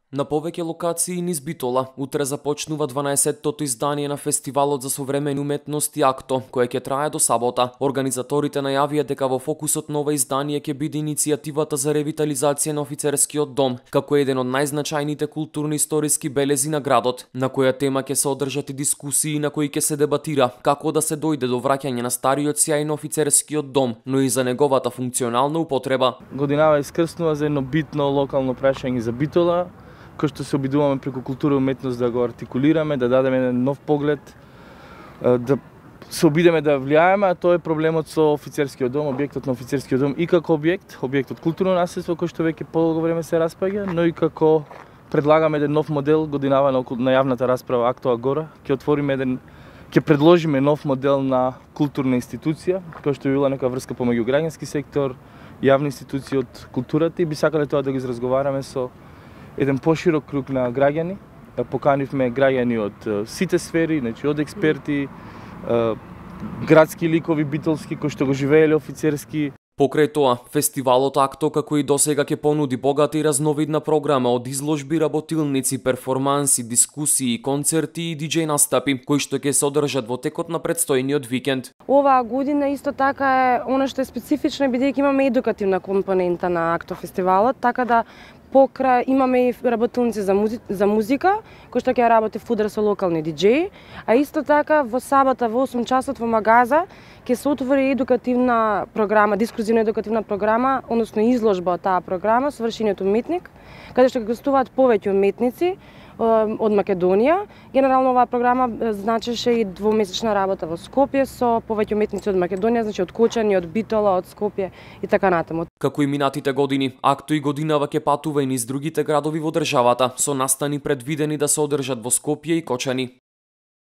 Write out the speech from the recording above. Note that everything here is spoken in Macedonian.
На повеќе локации низ Битола, утре започнува 12-тото издание на фестивалот за современи уметности Акто, кој ќе трае до сабота. Организаторите најавија дека во фокусот на ова издание ќе биде иницијативата за ревитализација на офицерскиот дом, како еден од најзначајните културно-историски белези на градот, на која тема ќе се одржат и дискусии на кои ќе се дебатира како да се дојде до враќање на стариот сјај на офицерскиот дом, но и за неговата функционална употреба. Годинава искрснува за едно битно локално прашање за Битола, кој што се обидуваме преку култура и уметност да го артикулираме, да дадеме еден нов поглед, да се обидеме да влијаеме, а тоа е проблемот со офицерскиот дом, објектот на офицерскиот дом и како објект од културно наследство кој што веќе подолго време се распаѓа, но и како предлагаме еден нов модел годинава на јавната расправа Акто Агора, ќе предложиме нов модел на културна институција, кој што би била нека врска помеѓу граѓански сектор, јавни институции од културата и би сакале тоа да го изразговараме со еден поширок круг на граѓани. Поканивме граѓани од сите сфери, значи од експерти, градски ликови, битолски, кои што го живееле офицерски. Покрај тоа, фестивалот Акто како и досега ќе понуди богата и разновидна програма од изложби, работилници, перформанси, дискусии, концерти и диџеј настапи, кои што ќе се одржат во текот на предстојниот викенд. Оваа година исто така е она што е специфично бидејќи имаме едукативна компонента на Акто фестивалот, така да покрај имаме и работилници за музика, кои што ќе работи фудер со локални диџеи, а исто така во сабота во 8 часот во Магаза ќе се отвори едукативна програма, дискурзивна едукативна програма, односно изложба од таа програма со вршениот уметник, каде што ќе гостуваат повеќе уметници од Македонија. Генерално оваа програма значеше и двомесечна работа во Скопје со повеќе уметници од Македонија, значи од Кочани, од Битола, од Скопје и така натаму. Како и минатите години, Акто и годинава ќе патува и низ другите градови во државата, со настани предвидени да се одржат во Скопје и Кочани.